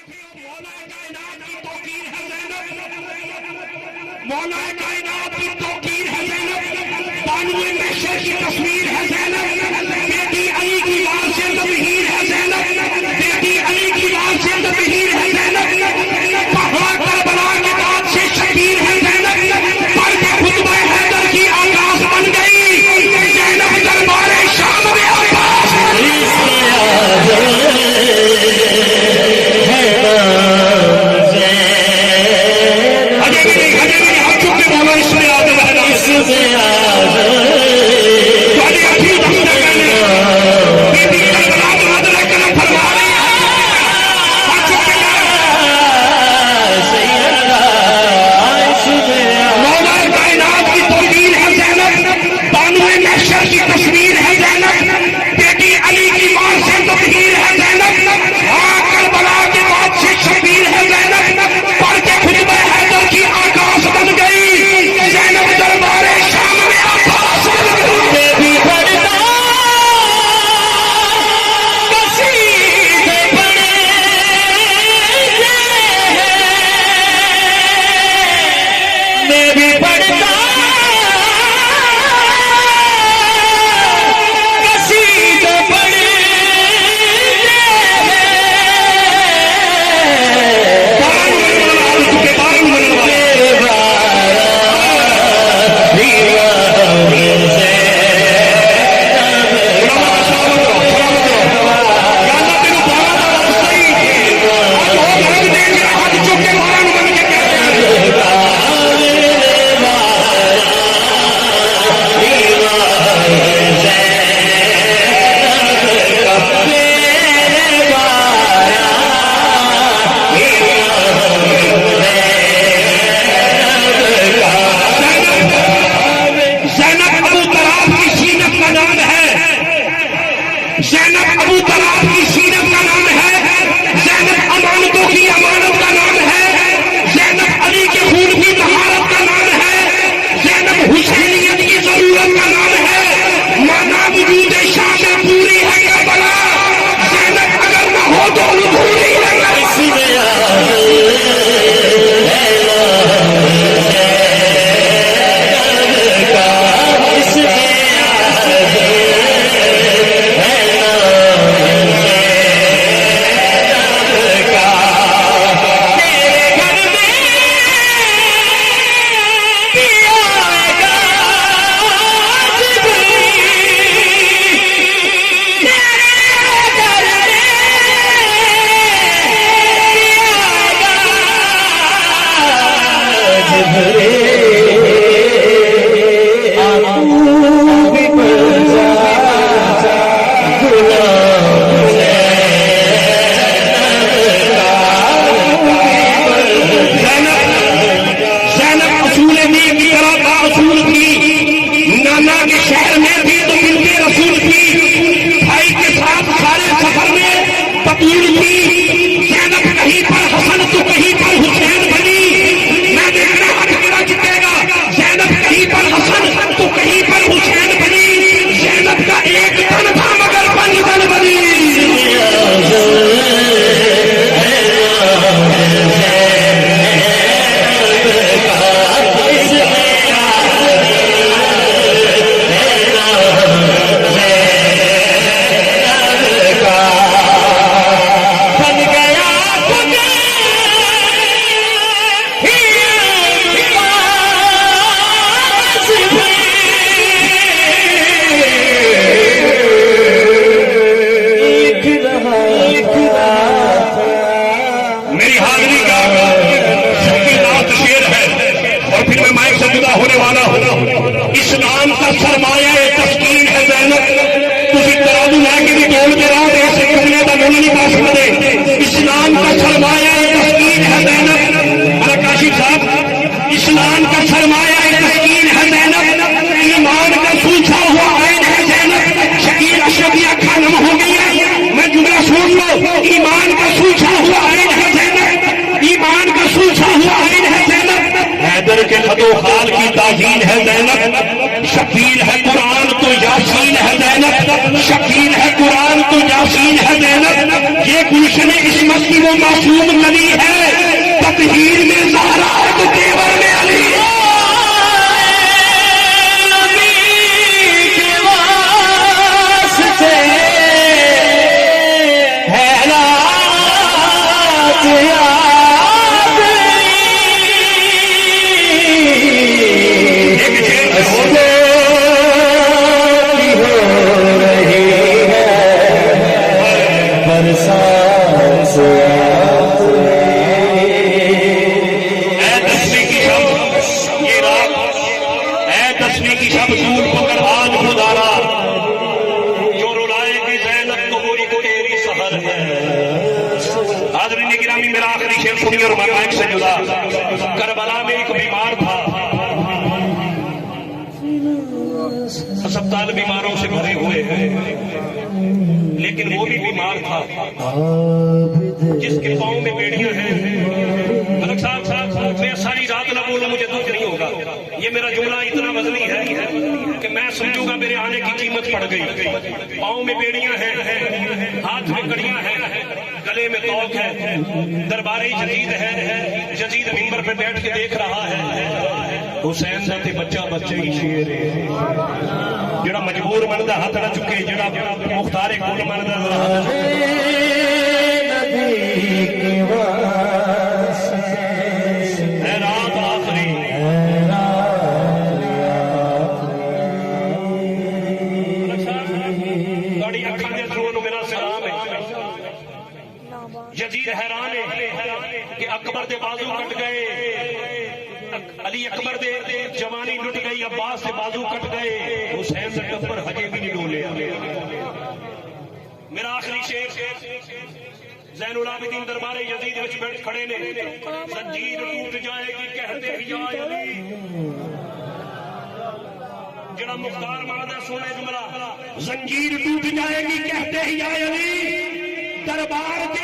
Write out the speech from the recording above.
مولا کائنات کی توقیر ہے زینب، مولا کائنات کی توقیر ہے زینب، بانوئے محشر کی تصویر ہے زینب، بیٹی علی کی لال سے تطہیر ہے زینب، بیٹی علی کی لال سے تطہیر ہے زینب، پہاڑ کربلا کے بعد سے شبیر ہے زینب، پر کے خطبہ حیدر کی آغاز بن گئی زینب دربار شام میں عباس کے خط و خال کی تعظیم ہے زینب، شکیل ہے قرآن تو یاسین ہے زینب، شکیل ہے قرآن تو یاسین ہے زینب، یہ جشن عصمت کی وہ معصوم نبی ہے، تطہیر میں زہرا ہے تو تیور میں علی ہے۔ کربلا میں ایک بیمار تھا، اسپتال بیماروں سے بھرے ہوئے ہیں، لیکن وہ بھی بیمار تھا جس کے پاؤں میں بیڑیاں ہیں۔ ملک صاحب میں ساری رات نہ بولوں، مجھے دکھ نہیں ہوگا، یہ میرا جملہ اتنا وزنی ہے کہ میں سمجھوں گا میرے آنے کی قیمت پڑ گئی۔ پاؤں میں بیڑیاں ہیں، ہاتھ میں کڑیاں ہیں، گلے میں توق ہے، درباری جدید ہے، جدید ممبر پہ بیٹھ کے دیکھ رہا ہے۔ حسین دا تے بچہ بچے ہی شیر ہے، جڑا مجبور بنتا ہاتھ نہ چکے، جڑا مختار کل بنتا رات آخری گاڑی اکھاں دے تھرو میرا سلام ہے۔ یزید حیران ہے کہ اکبر دے بازو کٹ گئے، علی اکبر دے جوانی لٹ گئی، عباس دے بازو کٹ گئے، حسین دے ٹبر ہجے بھی نہیں ڈولے۔ میرا آخری شعر زین العابدین دربار یزید وچ بیٹھ کھڑے نے، زنجیر ٹوٹ جائے گی کہتے ہی یا علی، جڑا مختار ماندا سونے جملہ، زنجیر ٹوٹ جائے گی کہتے ہی یا علی، دربار کے